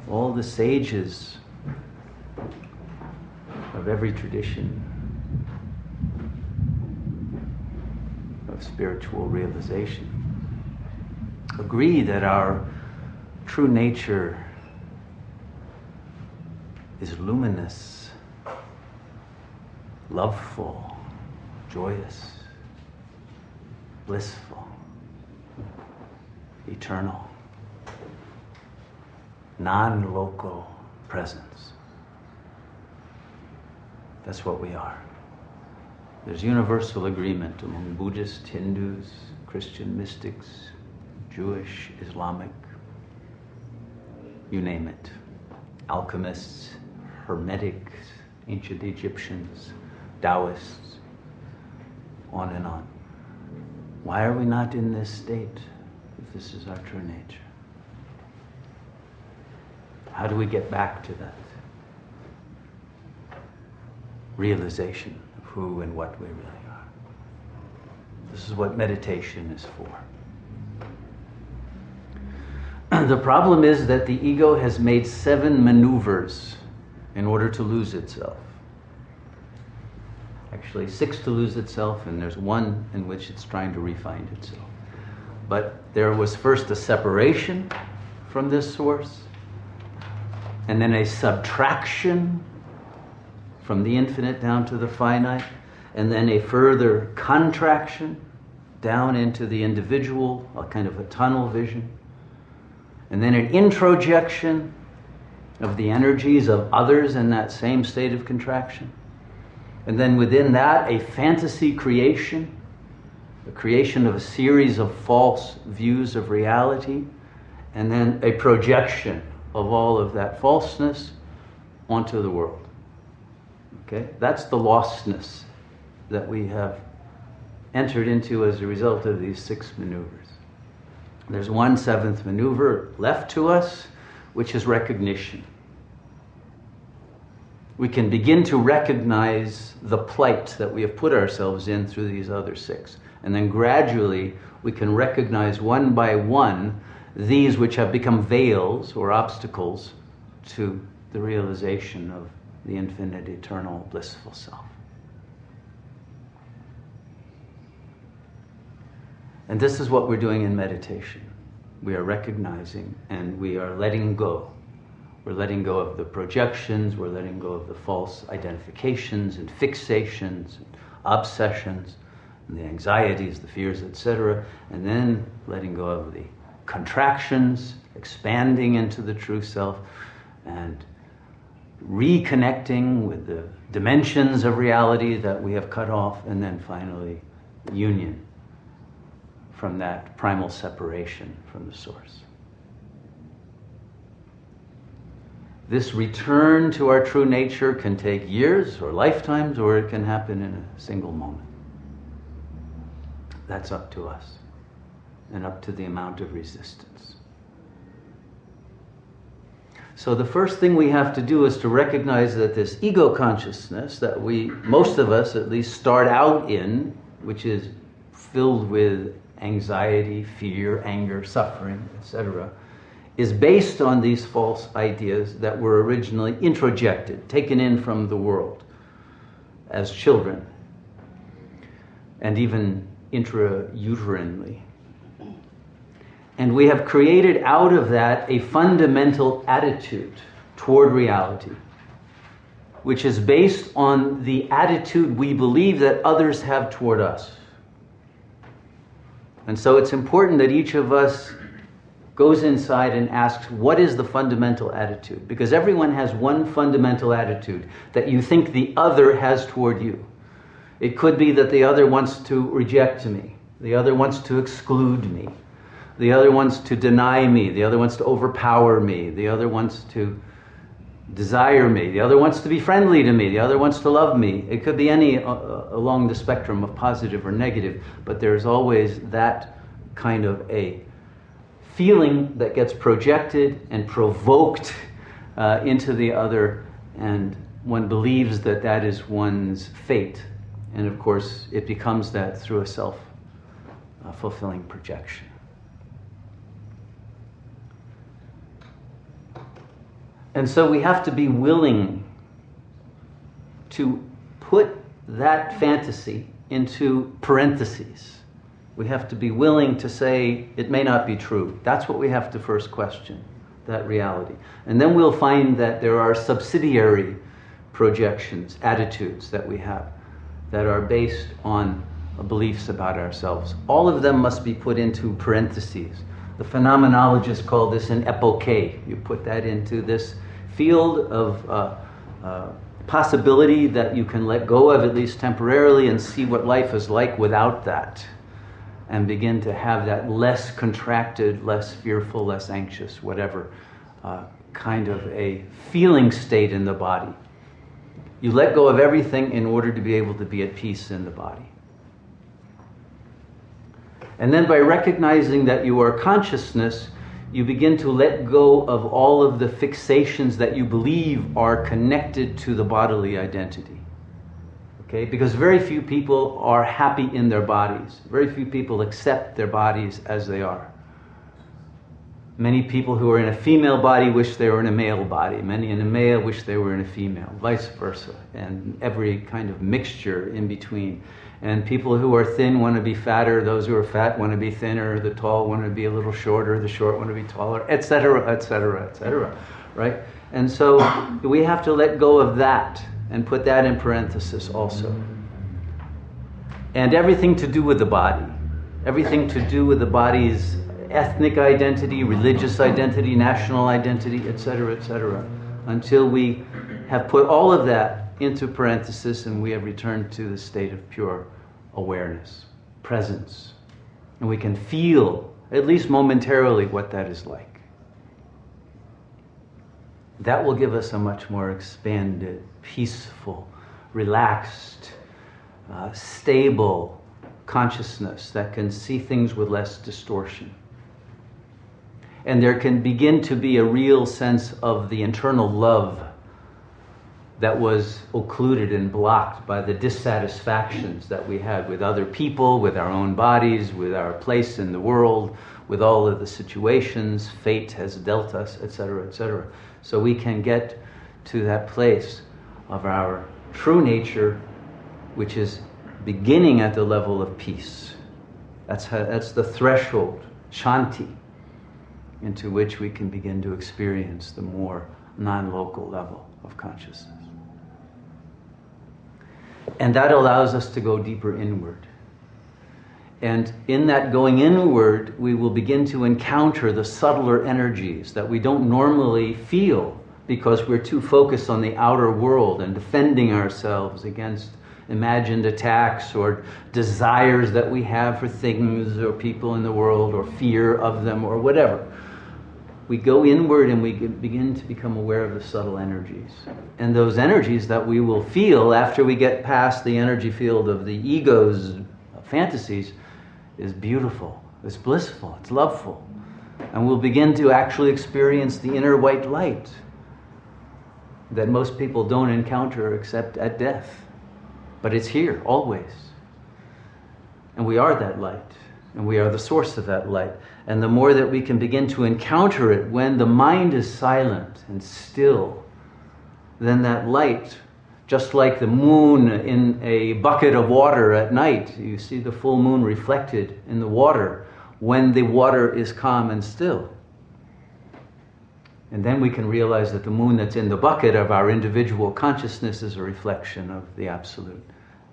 all the sages of every tradition of spiritual realization agree that our true nature is luminous, love-ful, joyous, blissful, eternal, non-local presence. That's what we are. There's universal agreement among Buddhists, Hindus, Christian mystics, Jewish, Islamic, you name it. Alchemists, Hermetics, ancient Egyptians, Taoists, on and on. Why are we not in this state if this is our true nature? How do we get back to that realization of who and what we really are? This is what meditation is for. The problem is that the ego has made 7 maneuvers in order to lose itself. Actually, 6 to lose itself, and there's 1 in which it's trying to refine itself. But there was first a separation from this source, and then a subtraction from the infinite down to the finite, and then a further contraction down into the individual, a kind of a tunnel vision, and then an introjection of the energies of others in that same state of contraction. And then within that, a fantasy creation, the creation of a series of false views of reality, and then a projection of all of that falseness onto the world. Okay? That's the lostness that we have entered into as a result of these 6 maneuvers. There's 1 7th maneuver left to us, which is recognition. We can begin to recognize the plight that we have put ourselves in through these other 6. And then gradually we can recognize one by one these which have become veils or obstacles to the realization of the infinite, eternal, blissful self. And this is what we're doing in meditation. We are recognizing and we are letting go. We're letting go of the projections, we're letting go of the false identifications and fixations, and obsessions, and the anxieties, the fears, etc. And then letting go of the contractions, expanding into the true self, and reconnecting with the dimensions of reality that we have cut off, and then finally union from that primal separation from the source. This return to our true nature can take years or lifetimes, or it can happen in a single moment. That's up to us, and up to the amount of resistance. So the first thing we have to do is to recognize that this ego consciousness that most of us at least start out in, which is filled with anxiety, fear, anger, suffering, etc., is based on these false ideas that were originally introjected, taken in from the world as children, and even intrauterine. And we have created out of that a fundamental attitude toward reality, which is based on the attitude we believe that others have toward us. And so it's important that each of us goes inside and asks, what is the fundamental attitude? Because everyone has one fundamental attitude that you think the other has toward you. It could be that the other wants to reject me. The other wants to exclude me. The other wants to deny me. The other wants to overpower me. The other wants to desire me. The other wants to be friendly to me. The other wants to love me. It could be any along the spectrum of positive or negative, but there's always that kind of a feeling that gets projected and provoked into the other, and one believes that that is one's fate. And of course, it becomes that through a self-fulfilling projection. And so we have to be willing to put that fantasy into parentheses. We have to be willing to say it may not be true. That's what we have to first question, that reality. And then we'll find that there are subsidiary projections, attitudes that we have that are based on beliefs about ourselves. All of them must be put into parentheses. The phenomenologists call this an epoche. You put that into this field of possibility that you can let go of, at least temporarily, and see what life is like without that, and begin to have that less contracted, less fearful, less anxious, whatever kind of a feeling state in the body. You let go of everything in order to be able to be at peace in the body. And then by recognizing that you are consciousness, you begin to let go of all of the fixations that you believe are connected to the bodily identity. Okay? Because very few people are happy in their bodies. Very few people accept their bodies as they are. Many people who are in a female body wish they were in a male body. Many in a male wish they were in a female, vice versa, and every kind of mixture in between. And people who are thin want to be fatter, those who are fat want to be thinner, the tall want to be a little shorter, the short want to be taller, etc., etc., etc., right? And so we have to let go of that and put that in parenthesis also. And everything to do with the body, everything to do with the body's ethnic identity, religious identity, national identity, etc., until we have put all of that into parenthesis and we have returned to the state of pure awareness, presence. And we can feel, at least momentarily, what that is like. That will give us a much more expanded, peaceful, relaxed, stable consciousness that can see things with less distortion. And there can begin to be a real sense of the internal love that was occluded and blocked by the dissatisfactions that we had with other people, with our own bodies, with our place in the world, with all of the situations fate has dealt us, etc., etc. So we can get to that place of our true nature, which is beginning at the level of peace. That's the threshold, shanti, into which we can begin to experience the more non-local level of consciousness. And that allows us to go deeper inward. And in that going inward, we will begin to encounter the subtler energies that we don't normally feel because we're too focused on the outer world and defending ourselves against imagined attacks or desires that we have for things or people in the world or fear of them or whatever. We go inward and we begin to become aware of the subtle energies. And those energies that we will feel after we get past the energy field of the ego's fantasies is beautiful, it's blissful, it's loveful. And we'll begin to actually experience the inner white light that most people don't encounter except at death. But it's here, always. And we are that light. And we are the source of that light. And the more that we can begin to encounter it when the mind is silent and still, then that light, just like the moon in a bucket of water at night, you see the full moon reflected in the water when the water is calm and still. And then we can realize that the moon that's in the bucket of our individual consciousness is a reflection of the Absolute.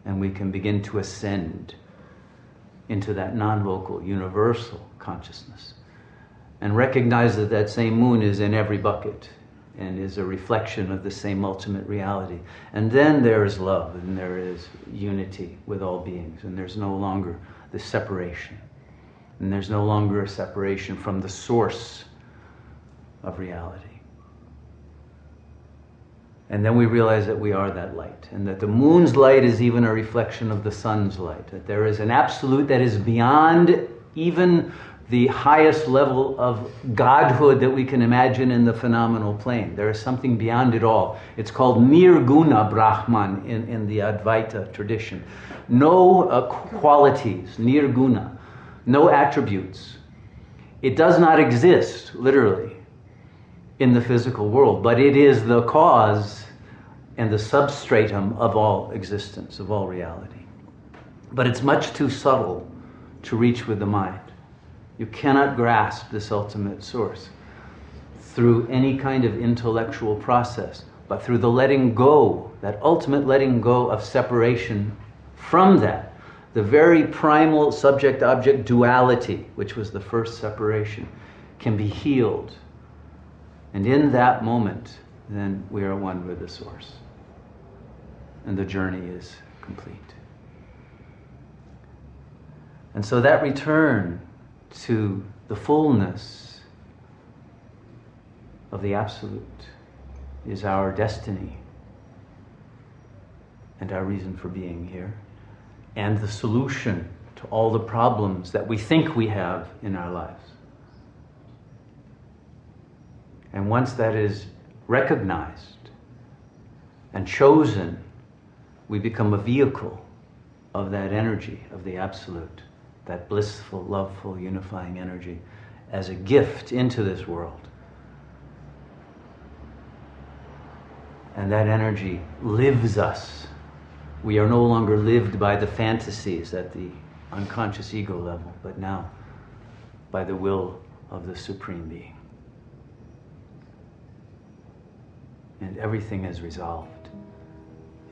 And we can begin to ascend into that non-local, universal consciousness. And recognize that that same moon is in every bucket and is a reflection of the same ultimate reality. And then there is love and there is unity with all beings. And there's no longer the separation. And there's no longer a separation from the source of reality. And then we realize that we are that light, and that the moon's light is even a reflection of the sun's light, that there is an absolute that is beyond even the highest level of godhood that we can imagine in the phenomenal plane. There is something beyond it all. It's called Nirguna Brahman in the Advaita tradition. No qualities, Nirguna, no attributes. It does not exist, literally. in the physical world, but it is the cause and the substratum of all existence, of all reality. But it's much too subtle to reach with the mind. You cannot grasp this ultimate source through any kind of intellectual process, but through the letting go, that ultimate letting go of separation from that. The very primal subject-object duality, which was the first separation, can be healed. And in that moment, then we are one with the source. And the journey is complete. And so that return to the fullness of the Absolute is our destiny and our reason for being here, and the solution to all the problems that we think we have in our lives. And once that is recognized and chosen, we become a vehicle of that energy, of the Absolute, that blissful, love-ful, unifying energy, as a gift into this world. And that energy lives us. We are no longer lived by the fantasies at the unconscious ego level, but now by the will of the Supreme Being. And everything is resolved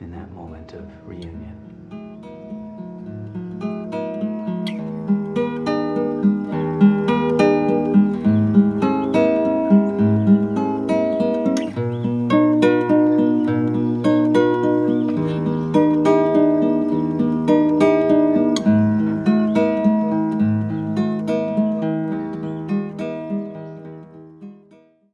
in that moment of reunion.